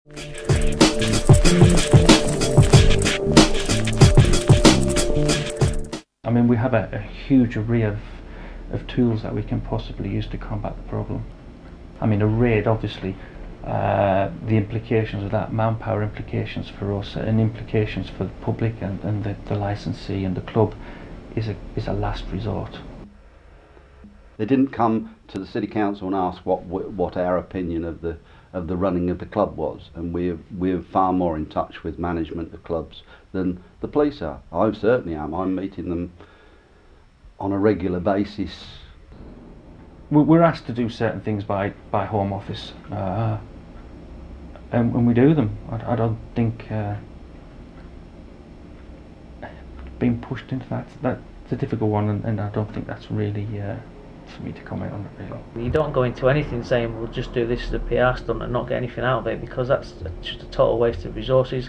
I mean, we have a huge array of tools that we can possibly use to combat the problem. I mean, a raid, obviously, the implications of that, manpower implications for us and implications for the public and the licensee and the club is a last resort. They didn't come to the city council and ask what our opinion of the running of the club was, and we're far more in touch with management of clubs than the police are. I certainly am. I'm meeting them on a regular basis. We're asked to do certain things by Home Office, and we do them. I don't think being pushed into that's a difficult one, and I don't think that's really for me to comment on it, really. You don't go into anything saying we'll just do this as a PR stunt and not get anything out of it, because that's just a total waste of resources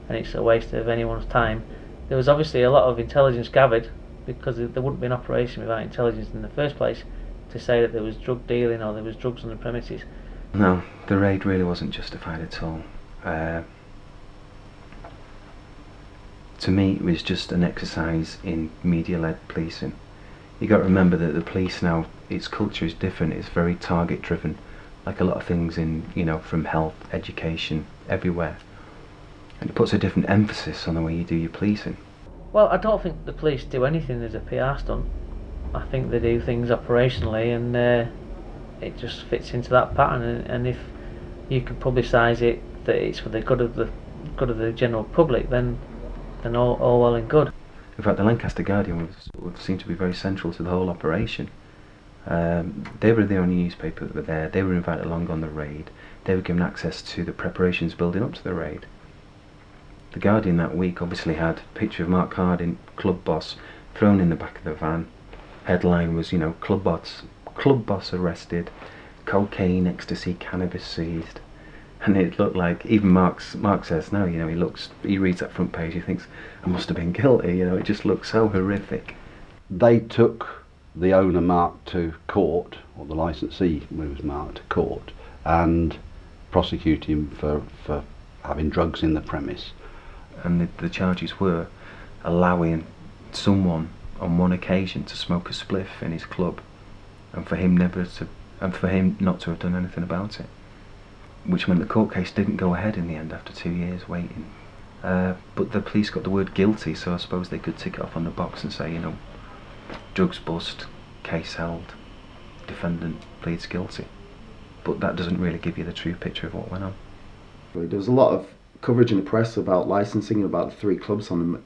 and it's a waste of anyone's time. There was obviously a lot of intelligence gathered, because there wouldn't be an operation without intelligence in the first place, to say that there was drug dealing or there was drugs on the premises. No, the raid really wasn't justified at all. To me, it was just an exercise in media-led policing. You got to remember that the police now, its culture is different. It's very target-driven, like a lot of things in, from health, education, everywhere. And it puts a different emphasis on the way you do your policing. Well, I don't think the police do anything as a PR stunt. I think they do things operationally, and it just fits into that pattern. And if you can publicise it that it's for the good of the general public, then all well and good. In fact, the Lancaster Guardian would seem to be very central to the whole operation. They were the only newspaper that were there. They were invited along on the raid. They were given access to the preparations building up to the raid. The Guardian that week obviously had a picture of Mark Harding, club boss, thrown in the back of the van. Headline was, club boss arrested, cocaine, ecstasy, cannabis seized. And it looked like, even Mark says now, he reads that front page, he thinks, I must have been guilty, it just looks so horrific. They took the owner, Mark, to court, or the licensee was Mark, to court, and prosecuted him for having drugs in the premise. And the charges were allowing someone on one occasion to smoke a spliff in his club, and for him not to have done anything about it, which meant the court case didn't go ahead in the end after 2 years waiting. But the police got the word guilty, so I suppose they could tick it off on the box and say, drugs bust, case held, defendant pleads guilty. But that doesn't really give you the true picture of what went on. There was a lot of coverage in the press about licensing, about the 3 clubs on the,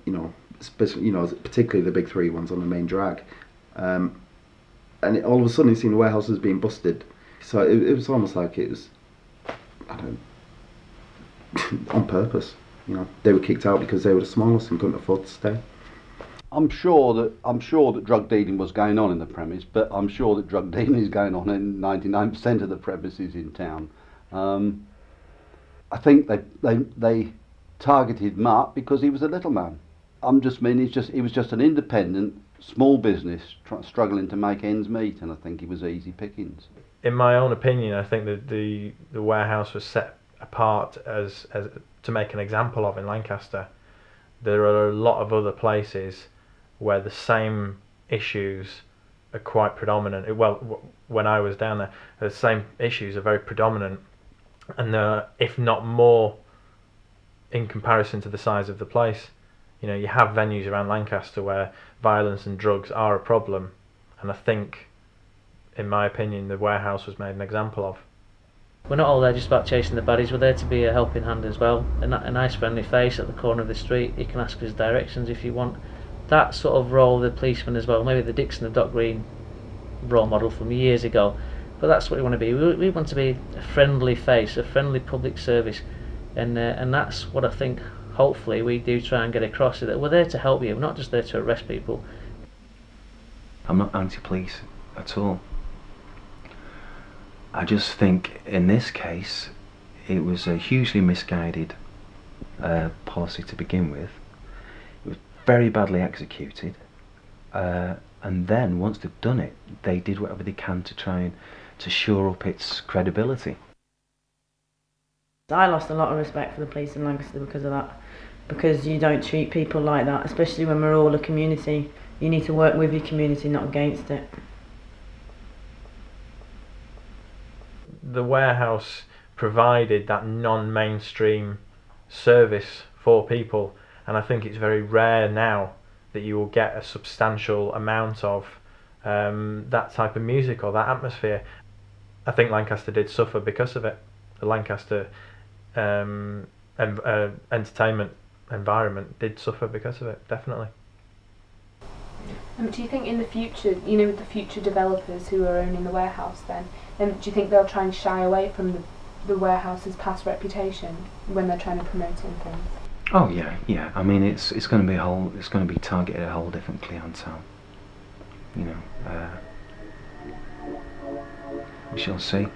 especially, particularly the big 3 ones on the main drag. And all of a sudden, it seemed the warehouse was being busted. So it was almost like it was, on purpose. They were kicked out because they were the smallest and couldn't afford to stay. I'm sure that drug dealing was going on in the premise, but I'm sure that drug dealing is going on in 99% of the premises in town. I think they targeted Mark because he was a little man. He was just an independent, small business struggling to make ends meet, and I think he was easy pickings. In my own opinion, I think that the warehouse was set apart as to make an example of in Lancaster. There are a lot of other places where the same issues are quite predominant. Well, when I was down there, the same issues are very predominant, and if not more, in comparison to the size of the place. You have venues around Lancaster where violence and drugs are a problem, and I think, in my opinion, the warehouse was made an example of. We're not all there just about chasing the baddies, we're there to be a helping hand as well. A nice friendly face at the corner of the street. You can ask us directions if you want. That sort of role of the policeman as well, maybe the Dixon of Dock Green role model from years ago, but that's what we want to be. We want to be a friendly face, a friendly public service, and that's what I think hopefully we do try and get across, that we're there to help you, we're not just there to arrest people. I'm not anti-police at all. I just think in this case it was a hugely misguided policy to begin with. It was very badly executed, and then once they've done it, they did whatever they can to try and to shore up its credibility. I lost a lot of respect for the police in Lancaster because of that, because you don't treat people like that, especially when we're all a community. You need to work with your community, not against it. The warehouse provided that non-mainstream service for people, and I think it's very rare now that you will get a substantial amount of that type of music or that atmosphere. I think Lancaster did suffer because of it. The Lancaster entertainment environment did suffer because of it, definitely. Do you think in the future, you know, with the future developers who are owning the warehouse then, do you think they'll try and shy away from the warehouse's past reputation when they're trying to promote it and things? Oh yeah. I mean, it's going to be targeted a whole different clientele. You know, we shall see.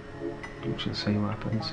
We shall see what happens.